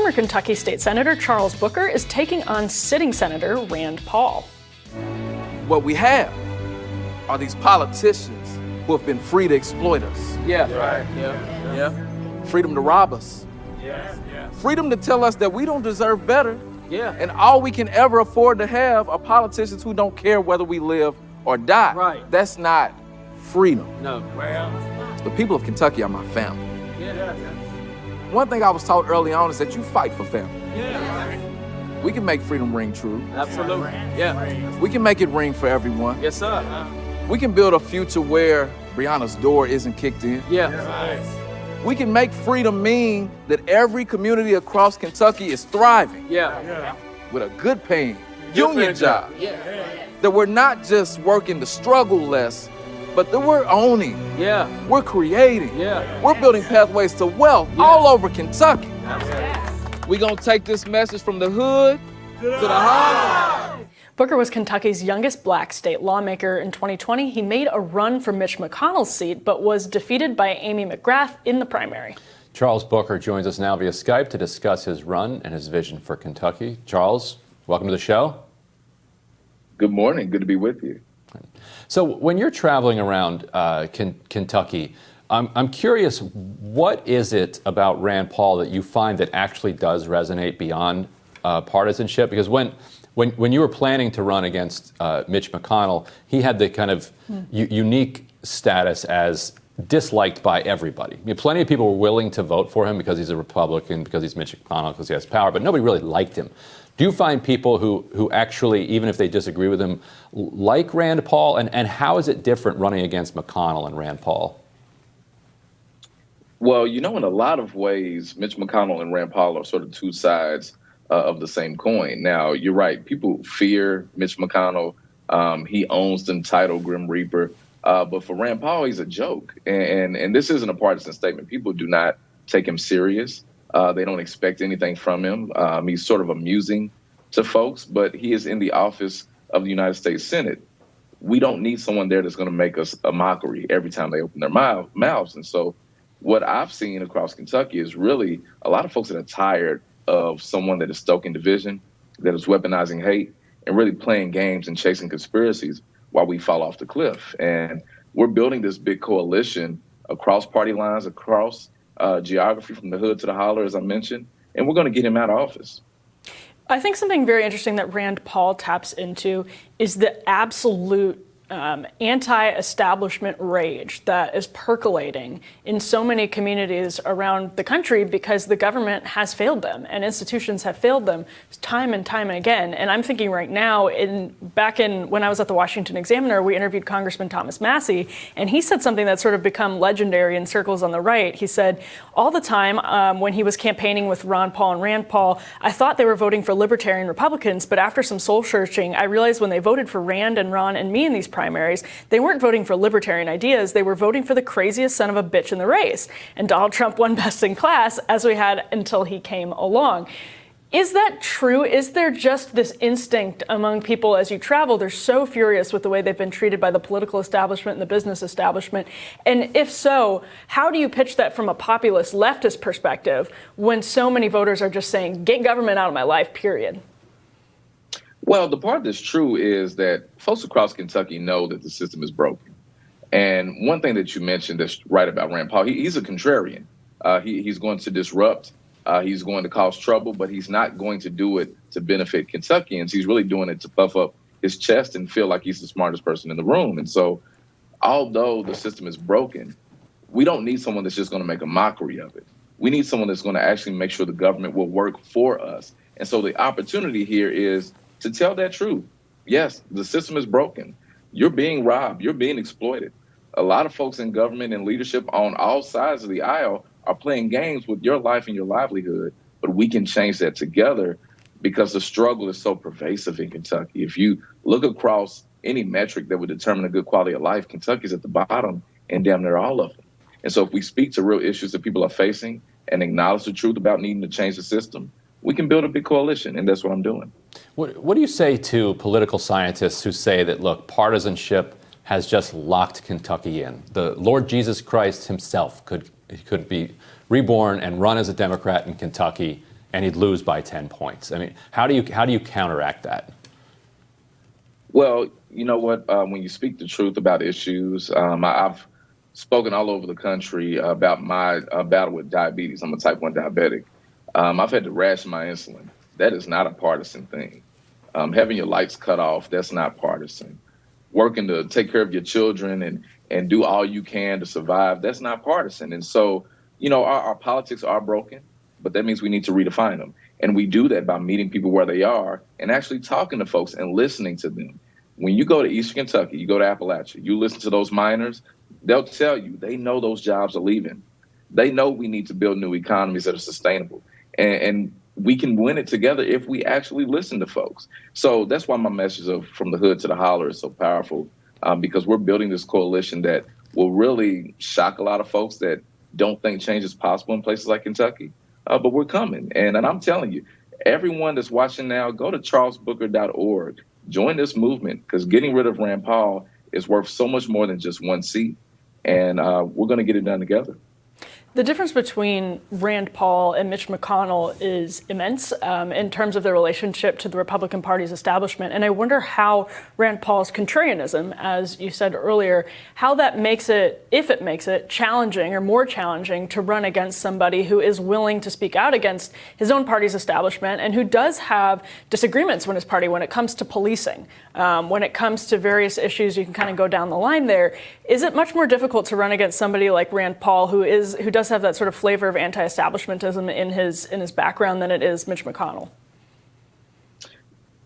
Former Kentucky State Senator Charles Booker is taking on sitting Senator Rand Paul. What we have are these politicians who have been free to exploit us. Freedom to rob us. Freedom to tell us that we don't deserve better. And all we can ever afford to have are politicians who don't care whether we live or die. That's not freedom. The people of Kentucky are my family. One thing I was taught early on is that you fight for family. We can make freedom ring true. Absolutely. We can make it ring for everyone. Yes, sir. We can build a future where Breonna's door isn't kicked in. We can make freedom mean that every community across Kentucky is thriving. With a good paying union job. That we're not just working to struggle less, but that we're owning. We're creating. We're building pathways to wealth all over Kentucky. We're gonna take this message from the hood to the highway. Booker was Kentucky's youngest black state lawmaker in 2020. He made a run for Mitch McConnell's seat, but was defeated by Amy McGrath in the primary. Charles Booker joins us now via Skype to discuss his run and his vision for Kentucky. Charles, welcome to the show. Good morning. Good to be with you. So when you're traveling around Kentucky, I'm curious, what is it about Rand Paul that you find that actually does resonate beyond partisanship? Because when you were planning to run against Mitch McConnell, he had the kind of unique status as disliked by everybody. I mean, plenty of people were willing to vote for him because he's a Republican, because he's Mitch McConnell, because he has power, but nobody really liked him. Do you find people who actually, even if they disagree with him, like Rand Paul? And how is it different running against McConnell and Rand Paul? Well, in a lot of ways, Mitch McConnell and Rand Paul are sort of two sides of the same coin. Now, you're right. People fear Mitch McConnell. He owns the title Grim Reaper. But for Rand Paul, he's a joke. And this isn't a partisan statement. People do not take him serious. They don't expect anything from him. He's sort of amusing to folks, but he is in the office of the United States Senate. We don't need someone there that's going to make us a mockery every time they open their mouths. And so what I've seen across Kentucky is really a lot of folks that are tired of someone that is stoking division, that is weaponizing hate, and really playing games and chasing conspiracies while we fall off the cliff. And we're building this big coalition across party lines, across geography, from the hood to the holler, as I mentioned, and we're going to get him out of office. I think something very interesting that Rand Paul taps into is the absolute anti-establishment rage that is percolating in so many communities around the country because the government has failed them and institutions have failed them time and time and again. And I'm thinking right now, back when I was at the Washington Examiner, we interviewed Congressman Thomas Massie, and he said something that's sort of become legendary in circles on the right. He said, all the time when he was campaigning with Ron Paul and Rand Paul, I thought they were voting for libertarian Republicans, but after some soul searching, I realized when they voted for Rand and Ron and me in these primaries, they weren't voting for libertarian ideas, they were voting for the craziest son of a bitch in the race. And Donald Trump won best in class, as we had until he came along. Is that true? Is there just this instinct among people as you travel? They're so furious with the way they've been treated by the political establishment and the business establishment. And if so, how do you pitch that from a populist leftist perspective when so many voters are just saying, get government out of my life, period? Well, the part that's true is that folks across Kentucky know that the system is broken. And one thing that you mentioned that's right about Rand Paul, he's a contrarian. He's going to disrupt. He's going to cause trouble, but he's not going to do it to benefit Kentuckians. He's really doing it to puff up his chest and feel like he's the smartest person in the room. And so although the system is broken, we don't need someone that's just going to make a mockery of it. We need someone that's going to actually make sure the government will work for us. And so the opportunity here is to tell that truth. Yes, the system is broken. You're being robbed. You're being exploited. A lot of folks in government and leadership on all sides of the aisle are playing games with your life and your livelihood, but we can change that together because the struggle is so pervasive in Kentucky. If you look across any metric that would determine a good quality of life, Kentucky's at the bottom and damn near all of them. And so if we speak to real issues that people are facing and acknowledge the truth about needing to change the system, we can build a big coalition, and that's what I'm doing. What do you say to political scientists who say that, look, partisanship has just locked Kentucky in? The Lord Jesus Christ himself could be reborn and run as a Democrat in Kentucky, and he'd lose by 10 points. I mean, how do you counteract that? Well, you know what? When you speak the truth about issues, I've spoken all over the country about my battle with diabetes. I'm a type 1 diabetic. I've had to ration my insulin. That is not a partisan thing. Having your lights cut off, that's not partisan. Working to take care of your children and do all you can to survive, that's not partisan. And so, you know, our politics are broken, but that means we need to redefine them. And we do that by meeting people where they are and actually talking to folks and listening to them. When you go to Eastern Kentucky, you go to Appalachia, you listen to those miners, they'll tell you they know those jobs are leaving. They know we need to build new economies that are sustainable. And we can win it together if we actually listen to folks. So that's why my message of from the hood to the holler is so powerful, because we're building this coalition that will really shock a lot of folks that don't think change is possible in places like Kentucky. But we're coming. And I'm telling you, everyone that's watching now, go to charlesbooker.org. Join this movement, because getting rid of Rand Paul is worth so much more than just one seat. And we're going to get it done together. The difference between Rand Paul and Mitch McConnell is immense in terms of their relationship to the Republican Party's establishment. And I wonder how Rand Paul's contrarianism, as you said earlier, how that makes it, if it makes it challenging or more challenging to run against somebody who is willing to speak out against his own party's establishment and who does have disagreements with his party when it comes to policing, when it comes to various issues. You can kind of go down the line there. Is it much more difficult to run against somebody like Rand Paul, who does have that sort of flavor of anti-establishmentism in his background, than it is Mitch McConnell?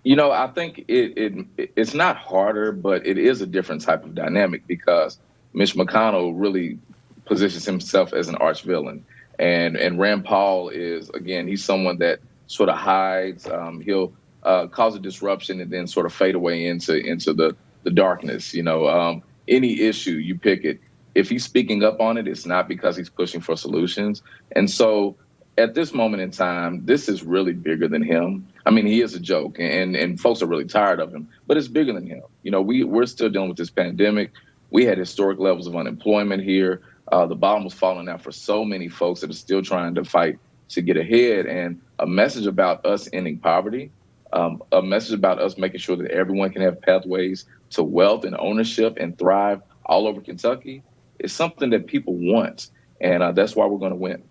You know, I think it's not harder, but it is a different type of dynamic, because Mitch McConnell really positions himself as an arch villain. And Rand Paul is, again, he's someone that sort of hides. He'll cause a disruption and then sort of fade away into the darkness. You know, any issue, you pick it. If he's speaking up on it, it's not because he's pushing for solutions. And so at this moment in time, this is really bigger than him. I mean, he is a joke, and folks are really tired of him, but it's bigger than him. You know, we're still dealing with this pandemic. We had historic levels of unemployment here. The bottom was falling out for so many folks that are still trying to fight to get ahead. And a message about us ending poverty, a message about us making sure that everyone can have pathways to wealth and ownership and thrive all over Kentucky, is something that people want. And that's why we're going to win.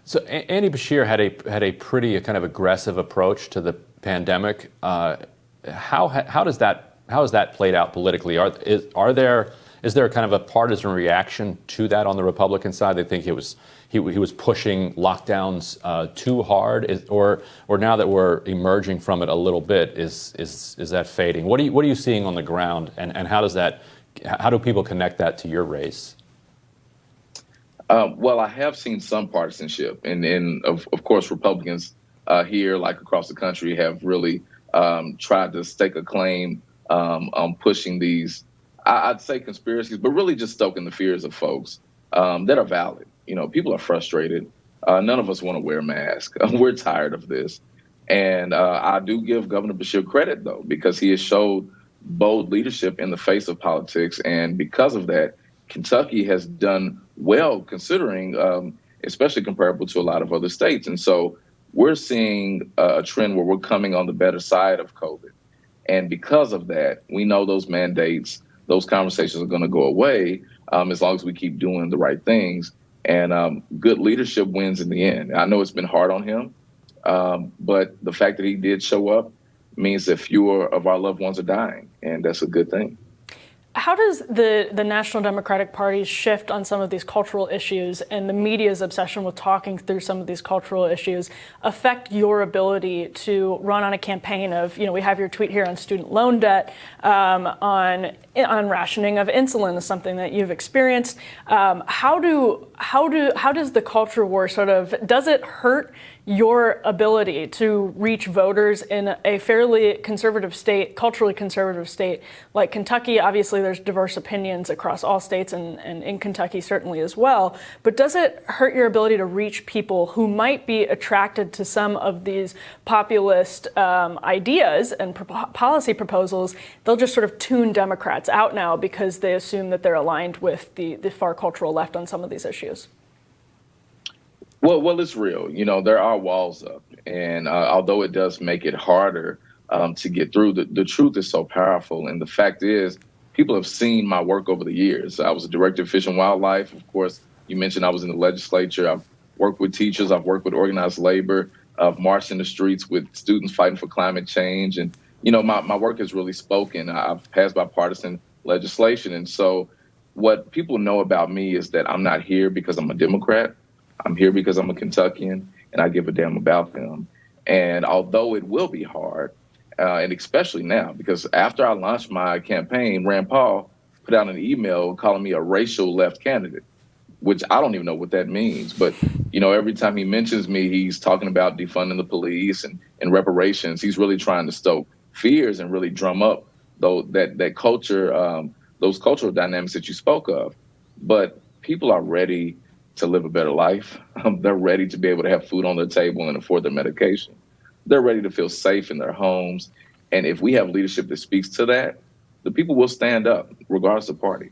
So Andy Beshear had a pretty kind of aggressive approach to the pandemic. How has that played out politically? Is there kind of a partisan reaction to that on the Republican side? They think he was pushing lockdowns too hard, or now that we're emerging from it a little bit, is that fading? What are you seeing on the ground, and how do people connect that to your race? Well, I have seen some partisanship, and of course, Republicans here, like across the country, have really tried to stake a claim on pushing these, I'd say conspiracies, but really just stoking the fears of folks that are valid. You know, people are frustrated. None of us want to wear masks. We're tired of this. And I do give Governor Beshear credit, though, because he has showed bold leadership in the face of politics. And because of that, Kentucky has done well, considering, especially comparable to a lot of other states. And so we're seeing a trend where we're coming on the better side of COVID. And because of that, we know those mandates, those conversations are going to go away as long as we keep doing the right things. And good leadership wins in the end. I know it's been hard on him, but the fact that he did show up means that fewer of our loved ones are dying, and that's a good thing. How does the National Democratic Party's shift on some of these cultural issues and the media's obsession with talking through some of these cultural issues affect your ability to run on a campaign of, you know, we have your tweet here on student loan debt, on rationing of insulin is something that you've experienced. How does the culture war does it hurt your ability to reach voters in a fairly conservative state, culturally conservative state like Kentucky? Obviously, there's diverse opinions across all states and in Kentucky certainly as well. But does it hurt your ability to reach people who might be attracted to some of these populist ideas and policy proposals? They'll just sort of tune Democrats out now because they assume that they're aligned with the far cultural left on some of these issues. Well, it's real. You know, there are walls up, and although it does make it harder to get through, the truth is so powerful. And the fact is, people have seen my work over the years. I was a director of Fish and Wildlife. Of course, you mentioned I was in the legislature. I've worked with teachers. I've worked with organized labor. I've marched in the streets with students fighting for climate change. And, you know, my work has really spoken. I've passed bipartisan legislation. And so what people know about me is that I'm not here because I'm a Democrat. I'm here because I'm a Kentuckian, and I give a damn about them. And although it will be hard, and especially now, because after I launched my campaign, Rand Paul put out an email calling me a racial left candidate, which I don't even know what that means. But, you know, every time he mentions me, he's talking about defunding the police and reparations. He's really trying to stoke fears and really drum up that culture, those cultural dynamics that you spoke of. But people are ready to live a better life. They're ready to be able to have food on their table and afford their medication. They're ready to feel safe in their homes. And if we have leadership that speaks to that, the people will stand up, regardless of party.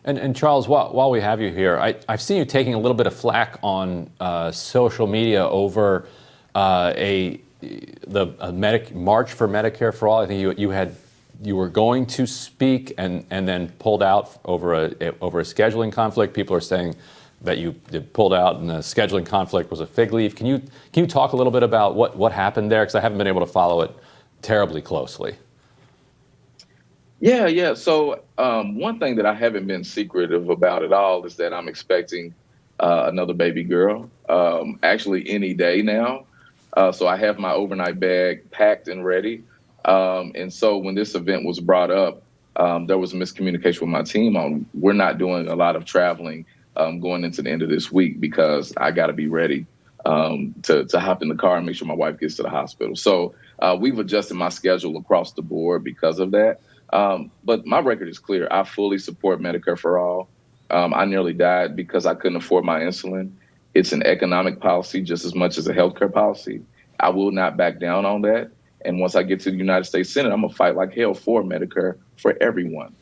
And Charles, while we have you here, I've seen you taking a little bit of flack on social media over the March for Medicare for All. I think you were going to speak and then pulled out over a scheduling conflict. People are saying that you pulled out and the scheduling conflict was a fig leaf. Can you talk a little bit about what happened there? Because I haven't been able to follow it terribly closely. Yeah. So one thing that I haven't been secretive about at all is that I'm expecting another baby girl, actually any day now. So I have my overnight bag packed and ready. And so when this event was brought up, there was a miscommunication with my team on we're not doing a lot of traveling going into the end of this week because I got to be ready to hop in the car and make sure my wife gets to the hospital. So we've adjusted my schedule across the board because of that. But my record is clear. I fully support Medicare for all. I nearly died because I couldn't afford my insulin. It's an economic policy just as much as a healthcare policy. I will not back down on that. And once I get to the United States Senate, I'm going to fight like hell for Medicare for everyone.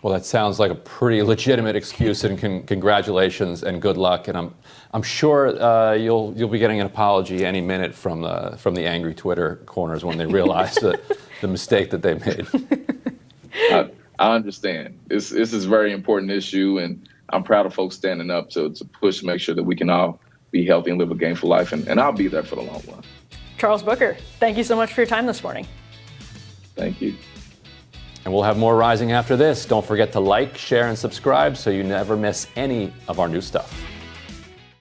Well, that sounds like a pretty legitimate excuse, and congratulations and good luck. And I'm sure you'll be getting an apology any minute from the angry Twitter corners when they realize the mistake that they made. I understand. This is a very important issue, and I'm proud of folks standing up to push, make sure that we can all be healthy and live a gainful life. And I'll be there for the long run. Charles Booker, thank you so much for your time this morning. Thank you. And we'll have more Rising after this. Don't forget to like, share, and subscribe so you never miss any of our new stuff.